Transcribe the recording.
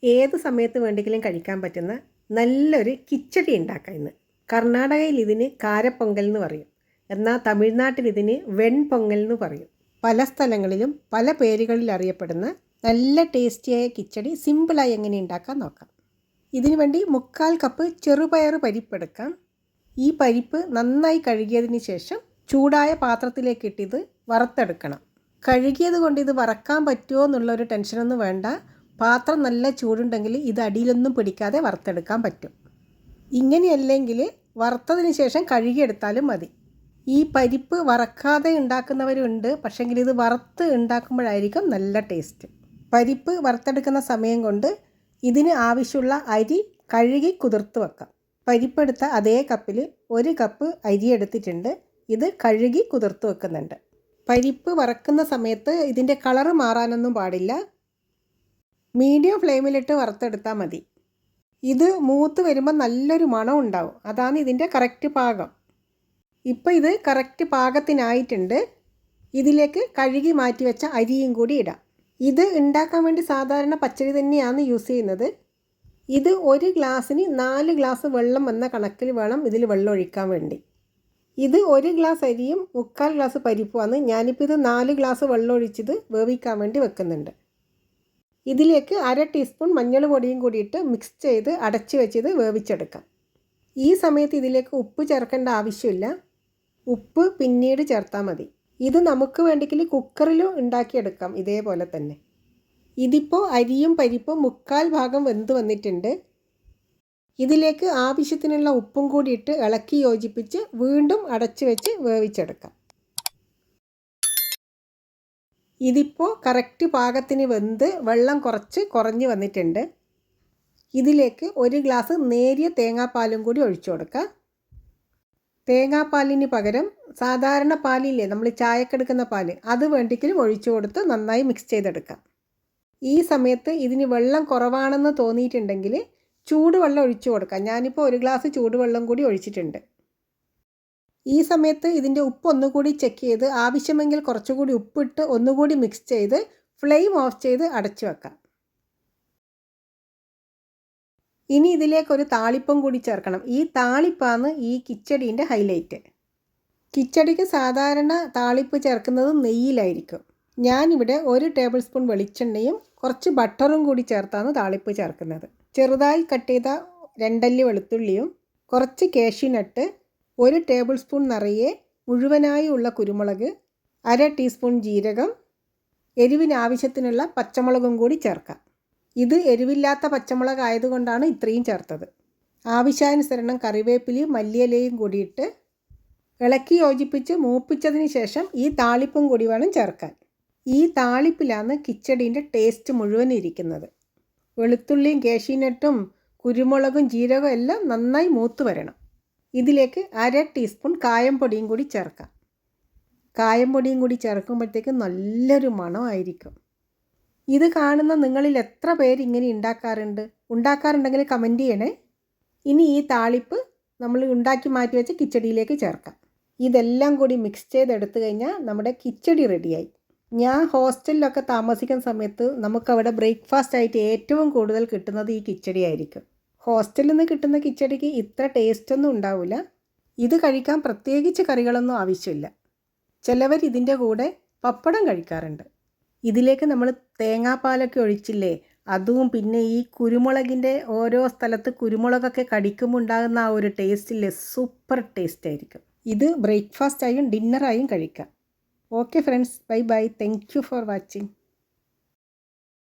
ഏത് സമയത്ത് വേണ്ടെങ്കിലും കഴിക്കാൻ പറ്റുന്ന നല്ലൊരു കിച്ചടി ഉണ്ടാക്കാം ഇന്ന്. കർണാടകയിൽ ഇതിന് കാരപ്പൊങ്കൽ എന്ന് പറയും. എന്നാൽ തമിഴ്നാട്ടിൽ ഇതിന് വെൺപൊങ്കൽ എന്ന് പറയും. പല സ്ഥലങ്ങളിലും പല പേരുകളിൽ അറിയപ്പെടുന്ന നല്ല ടേസ്റ്റിയായ കിച്ചടി സിമ്പിളായി എങ്ങനെ ഉണ്ടാക്കാൻ നോക്കാം. ഇതിനു വേണ്ടി 1/4 കപ്പ് ചെറുപയർ പരിപ്പെടുക്കാം. ഈ പരിപ്പ് നന്നായി കഴുകിയതിന് ശേഷം ചൂടായ പാത്രത്തിലേക്ക് ഇട്ടിത് വറുത്തെടുക്കണം. കഴുകിയത് കൊണ്ട് ഇത് വറക്കാൻ പറ്റുമോ എന്നുള്ളൊരു ടെൻഷനൊന്നും വേണ്ട. പാത്രം നല്ല ചൂടുണ്ടെങ്കിൽ ഇത് അടിയിലൊന്നും പിടിക്കാതെ വറുത്തെടുക്കാൻ പറ്റും. ഇങ്ങനെയല്ലെങ്കിൽ വറുത്തതിന് ശേഷം കഴുകിയെടുത്താലും മതി. ഈ പരിപ്പ് വറക്കാതെ ഉണ്ടാക്കുന്നവരുണ്ട്, പക്ഷേങ്കിൽ ഇത് വറുത്ത് ഉണ്ടാക്കുമ്പോഴായിരിക്കും നല്ല ടേസ്റ്റ്. പരിപ്പ് വറുത്തെടുക്കുന്ന സമയം കൊണ്ട് ഇതിന് ആവശ്യമുള്ള അരി കഴുകി കുതിർത്ത് വെക്കാം. പരിപ്പെടുത്ത അതേ കപ്പിൽ 1 കപ്പ് അരി എടുത്തിട്ടുണ്ട്. ഇത് കഴുകി കുതിർത്ത് വെക്കുന്നുണ്ട്. പരിപ്പ് വറക്കുന്ന സമയത്ത് ഇതിൻ്റെ കളറ് മാറാനൊന്നും പാടില്ല. മീഡിയം ഫ്ലെയിമിലിട്ട് വറുത്തെടുത്താൽ മതി. ഇത് മൂത്ത് വരുമ്പോൾ നല്ലൊരു മണം ഉണ്ടാവും. അതാണ് ഇതിൻ്റെ കറക്റ്റ് പാകം. ഇപ്പോൾ ഇത് കറക്റ്റ് പാകത്തിനായിട്ടുണ്ട്. ഇതിലേക്ക് കഴുകി മാറ്റി വെച്ച അരിയും കൂടി ഇടാം. ഇത് ഉണ്ടാക്കാൻ വേണ്ടി സാധാരണ പച്ചരി തന്നെയാണ് യൂസ് ചെയ്യുന്നത്. ഇത് 1 ഗ്ലാസ്സിന് 4 ഗ്ലാസ് വെള്ളം എന്ന കണക്കിൽ വേണം ഇതിൽ വെള്ളം ഒഴിക്കാൻ വേണ്ടി. ഇത് 1 ഗ്ലാസ് അരിയും 1/4 ഗ്ലാസ് പരിപ്പുമാണ്. ഞാനിപ്പോൾ ഇത് 4 ഗ്ലാസ് വെള്ളം ഒഴിച്ചത് വേവിക്കാൻ വേണ്ടി വെക്കുന്നുണ്ട്. ഇതിലേക്ക് 1/2 ടീസ്പൂൺ മഞ്ഞൾ പൊടിയും കൂടിയിട്ട് മിക്സ് ചെയ്ത് അടച്ചു വെച്ചത് വേവിച്ചെടുക്കാം. ഈ സമയത്ത് ഇതിലേക്ക് ഉപ്പ് ചേർക്കേണ്ട ആവശ്യമില്ല. ഉപ്പ് പിന്നീട് ചേർത്താൽ മതി. ഇത് നമുക്ക് വേണ്ടെങ്കിൽ കുക്കറിലും ഉണ്ടാക്കിയെടുക്കാം ഇതേപോലെ തന്നെ. ഇതിപ്പോൾ അരിയും പരിപ്പും 1/4 ഭാഗം വെന്ത് വന്നിട്ടുണ്ട്. ഇതിലേക്ക് ആവശ്യത്തിനുള്ള ഉപ്പും കൂടിയിട്ട് ഇളക്കി യോജിപ്പിച്ച് വീണ്ടും അടച്ചു വെച്ച് വേവിച്ചെടുക്കാം. ഇതിപ്പോൾ കറക്റ്റ് പാകത്തിന് വെന്ത് വെള്ളം കുറഞ്ഞ് വന്നിട്ടുണ്ട്. ഇതിലേക്ക് 1 ഗ്ലാസ് നേരിയ തേങ്ങാപ്പാലും കൂടി ഒഴിച്ചു കൊടുക്കുക. തേങ്ങാപ്പാലിന് പകരം സാധാരണ പാലില്ലേ, നമ്മൾ ചായക്കെടുക്കുന്ന പാല്, അത് വേണ്ടെങ്കിലും ഒഴിച്ചു കൊടുത്ത് നന്നായി മിക്സ് ചെയ്തെടുക്കാം. ഈ സമയത്ത് ഇതിന് വെള്ളം കുറവാണെന്ന് തോന്നിയിട്ടുണ്ടെങ്കിൽ ചൂടുവെള്ളം ഒഴിച്ചു കൊടുക്കാം. ഞാനിപ്പോൾ 1 ഗ്ലാസ് ചൂടുവെള്ളം കൂടി ഒഴിച്ചിട്ടുണ്ട്. ഈ സമയത്ത് ഇതിൻ്റെ ഉപ്പ് ഒന്നുകൂടി ചെക്ക് ചെയ്ത് ആവശ്യമെങ്കിൽ കുറച്ചുകൂടി ഉപ്പിട്ട് ഒന്നുകൂടി മിക്സ് ചെയ്ത് ഫ്ലെയിം ഓഫ് ചെയ്ത് അടച്ചു വെക്കാം. ഇനി ഇതിലേക്കൊരു താളിപ്പം കൂടി ചേർക്കണം. ഈ താളിപ്പാണ് ഈ കിച്ചടീൻ്റെ ഹൈലൈറ്റ്. കിച്ചടിക്ക് സാധാരണ താളിപ്പ് ചേർക്കുന്നത് നെയ്യിലായിരിക്കും. ഞാനിവിടെ 1 ടേബിൾ സ്പൂൺ വെളിച്ചെണ്ണയും കുറച്ച് ബട്ടറും കൂടി ചേർത്താണ് താളിപ്പ് ചേർക്കുന്നത്. ചെറുതായി കട്ട് ചെയ്ത 2 അല്ലി വെളുത്തുള്ളിയും കുറച്ച് കാഷ്യൂനട്ട്, 1 ടേബിൾ സ്പൂൺ നിറയെ മുഴുവനായി ഉള്ള കുരുമുളക്, 1/2 ടീസ്പൂൺ ജീരകം, എരിവിന് ആവശ്യത്തിനുള്ള പച്ചമുളകും കൂടി ചേർക്കാം. ഇത് എരിവില്ലാത്ത പച്ചമുളക് ആയതുകൊണ്ടാണ് ഇത്രയും ചേർത്തത്. ആവശ്യാനുസരണം കറിവേപ്പിലയും മല്ലിയിലയും കൂടിയിട്ട് ഇളക്കി യോജിപ്പിച്ച് മൂപ്പിച്ചതിന് ശേഷം ഈ താളിപ്പും കൂടി വേണം ചേർക്കാൻ. ഈ താളിപ്പിലാണ് കിച്ചടീൻ്റെ ടേസ്റ്റ് മുഴുവൻ ഇരിക്കുന്നത്. വെളുത്തുള്ളിയും കാഷ്യൂനട്ടും കുരുമുളകും ജീരകവും എല്ലാം നന്നായി മൂത്ത് വരണം. ഇതിലേക്ക് 1/2 ടീസ്പൂൺ കായം പൊടിയും കൂടി ചേർക്കാം. കായം പൊടിയും കൂടി ചേർക്കുമ്പോഴത്തേക്ക് നല്ലൊരു മണമായിരിക്കും. ഇത് കാണുന്ന നിങ്ങളിൽ എത്ര പേര് ഇങ്ങനെ ഉണ്ടാക്കാറുണ്ടെങ്കിൽ കമൻറ്റ് ചെയ്യണേ. ഇനി ഈ താളിപ്പ് നമ്മൾ ഉണ്ടാക്കി മാറ്റി വെച്ച കിച്ചടിയിലേക്ക് ചേർക്കാം. ഇതെല്ലാം കൂടി മിക്സ് ചെയ്തെടുത്തു കഴിഞ്ഞാൽ നമ്മുടെ കിച്ചടി റെഡിയായി. ഞാൻ ഹോസ്റ്റലിലൊക്കെ താമസിക്കുന്ന സമയത്ത് നമുക്കവിടെ ബ്രേക്ക്ഫാസ്റ്റ് ആയിട്ട് ഏറ്റവും കൂടുതൽ കിട്ടുന്നത് ഈ കിച്ചടി ആയിരിക്കും. ഹോസ്റ്റലിൽ നിന്ന് കിട്ടുന്ന കിച്ചടിക്ക് ഇത്ര ടേസ്റ്റൊന്നും ഉണ്ടാവില്ല. ഇത് കഴിക്കാൻ പ്രത്യേകിച്ച് കറികളൊന്നും ആവശ്യമില്ല. ചിലവർ ഇതിൻ്റെ കൂടെ പപ്പടം കഴിക്കാറുണ്ട്. ഇതിലേക്ക് നമ്മൾ തേങ്ങാപ്പാലൊക്കെ ഒഴിച്ചില്ലേ, അതും പിന്നെ ഈ കുരുമുളകിൻ്റെ ഓരോ സ്ഥലത്ത് കുരുമുളകൊക്കെ കടിക്കുമ്പോൾ ഉണ്ടാകുന്ന ആ ഒരു ടേസ്റ്റില്ലേ, സൂപ്പർ ടേസ്റ്റ് ആയിരിക്കും. ഇത് ബ്രേക്ക്ഫാസ്റ്റായും ഡിന്നറായും കഴിക്കാം. Okay friends, bye bye. Thank you for watching.